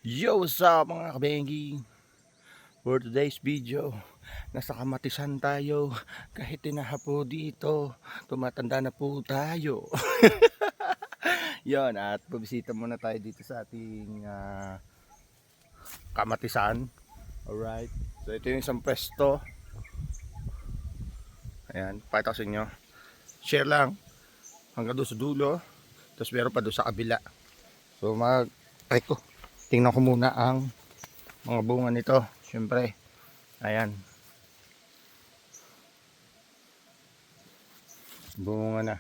Yo, what's up mga kabengi? For today's video, nasa Kamatisan tayo. Kahit tinahapo dito, tumatanda na po tayo. Yon, at pabisita muna tayo dito sa ating Kamatisan. Alright, so ito yung isang pwesto. Ayan, pakita ko sa inyo. Share lang hanggang doon sa dulo. Tapos meron pa doon sa kabila. So try ko. Tingnan ko muna ang mga bunga nito. Siyempre, ayan, bunga na.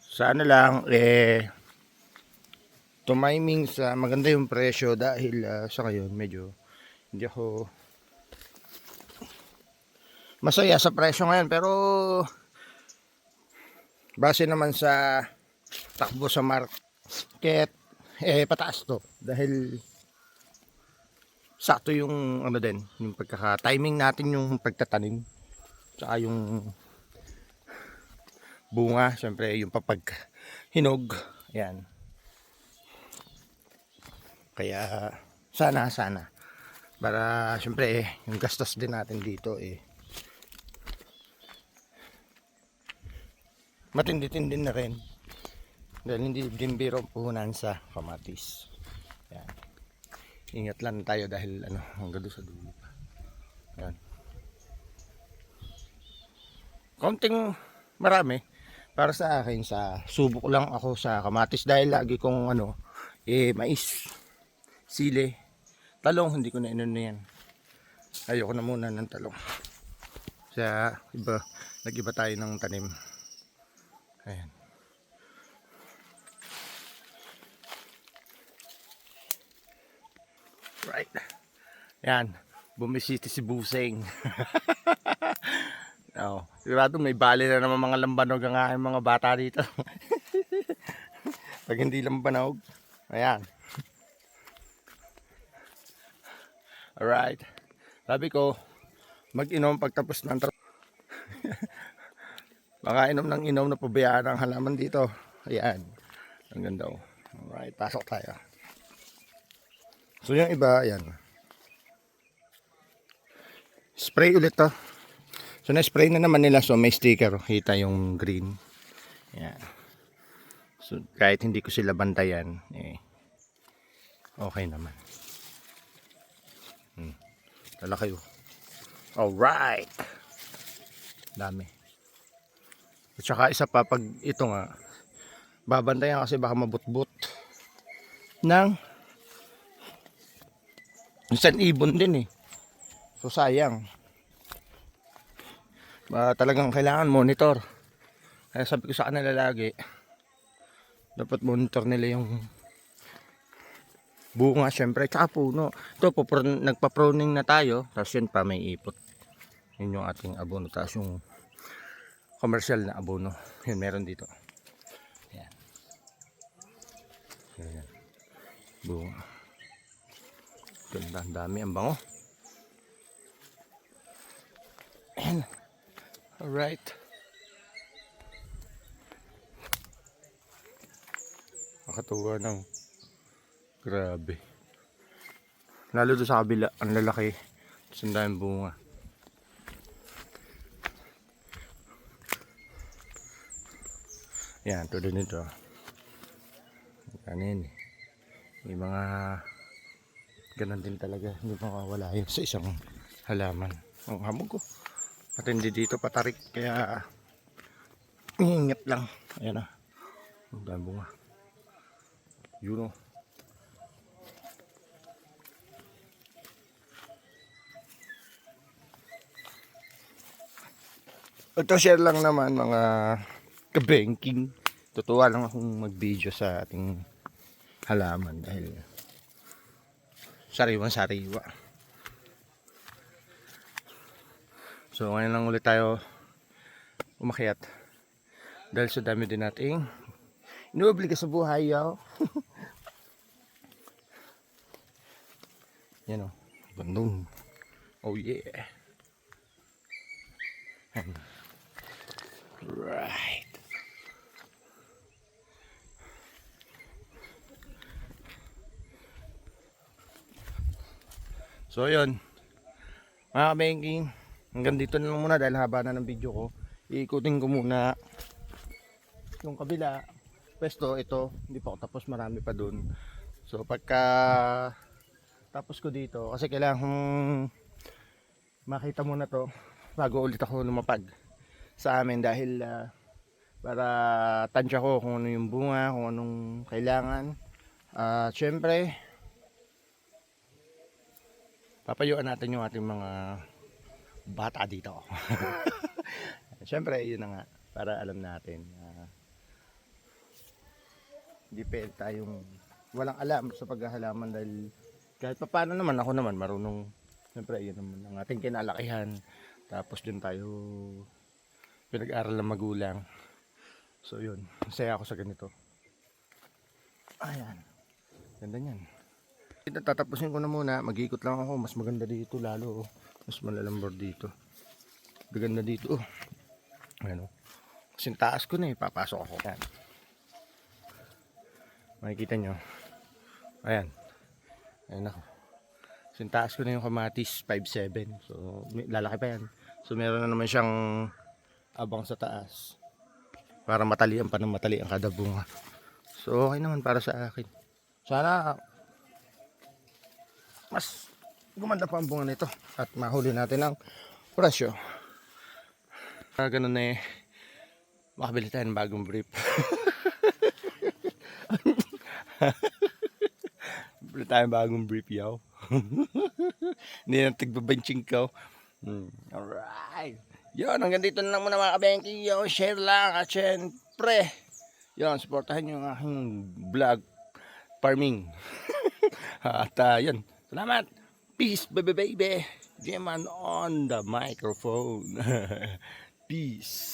Sana lang tumiming sa maganda yung presyo dahil sa ngayon medyo hindi ako masaya sa presyo ngayon, pero base naman sa takbo sa market pataas to dahil sakto yung ano din, yung pagkaka-timing natin yung pagtatanim tsaka yung bunga, syempre yung papaghinog. Ayan, kaya sana para syempre yung gastos din natin dito matindi-tindi na rin dahil hindi din biro ang puhunan sa kamatis. Ayan, ingat lang tayo dahil hanggang doon sa dulo. Ayan, konting marami para sa akin, sa subok lang ako sa kamatis dahil lagi kong mais, sili, talong hindi ko na inuno yan. Ayoko na muna ng talong. Sa iba, nag-iba tayo ng tanim. Ayan. Right. Ayan, bumisita si Buseng. Oh, sigurado may bali na naman mga lambanog ang aking mga bata dito. Pag hindi lambanog, ayan. Alright. Sabi ko, mag-inom pagtapos ng baka inom ng inom na pabayaan ang halaman dito. Ayan. Ang ganda oh. Alright, pasok tayo. So yung iba, ayan. Spray ulit to. So na-spray na naman nila, so may sticker. Kita yung green. Ayan. So kahit hindi ko sila bantayan, okay naman. Tala kayo. Alright. Dami. At saka isa pa, pag ito nga, babantayan kasi baka mabutbut ng isang ibon din so sayang. Talagang kailangan monitor. Kaya sabi ko sa kanila lagi, dapat monitor nila yung bunga, syempre, tsaka puno. Ito, nagpa-pruning na tayo. Tapos yun pa, may ipot. Yun yung ating abono. Tapos yung commercial na abono. Yun, meron dito. Ayan. Ayan. Bunga. Ganda, ang dami. Ang bango. Ayan. Alright. Nakatuwa ng grabe. Lalo doon sa kabila, ang lalaki. Sandaan bunga. Yan, tulad nito. Kanin. May mga ganun din talaga. Hindi makawala yun sa isang halaman. Ang hamog ko. At hindi dito patarik. Kaya ingat lang. Ayan na. Ang dami bunga. Yun o. Ito share lang naman mga kabanking. Tutuwa lang akong mag-video sa ating halaman dahil sariwa. So ngayon lang ulit tayo umakyat dahil sa dami din nating inuobliga sa buhay, yaw. Yan o, bandong. Oh yeah. Right. So yun, mga kabengking, hanggang dito na lang muna dahil haba na ng video ko. Iikutin ko muna yung kabila. Pwesto ito, hindi pa ako tapos, marami pa dun. So pagka tapos ko dito, kasi kailangan kong makita muna to bago ulit ako lumapag sa amin dahil para tansya ko kung ano yung bunga, kung anong kailangan. Syempre, papayuan natin yung ating mga bata dito. Syempre, yun na nga, para alam natin. Hindi pwede tayong walang alam sa paghahalaman dahil kahit pa paano naman, ako naman marunong. Syempre, yun naman ang ating kinalakihan. Tapos din tayo pinag-aral ng magulang. So yun, masaya ako sa ganito. Ayan, ganda nyan. Ito, tatapusin ko na muna, mag-iikot lang ako. Mas maganda dito lalo, mas malalambor dito. Maganda dito. Ano, kasi taas ko na eh, papasok ako. Ayan. Makikita nyo. Ayan. Ayan ako. Kasi taas ko na yung kamatis, 5'7". So, lalaki pa yan. So, meron na naman siyang abang sa taas. Para matalian pa ng matalian kada bunga. So, okay naman para sa akin. Sana, mas gumanda pa ang bunga nito. At mahuli natin ang presyo. Ganun eh, makabili tayo ng bagong brief. Bili tayo ng bagong brief, yaw. Hindi na tigbabanching ka. Alright. Yun, hanggang dito na lang muna mga kabengking. Yun, share lang. At syempre, yun, supportahan nyo ang aking vlog farming. At yun, salamat. Peace, baby baby. Geman on the microphone. Peace.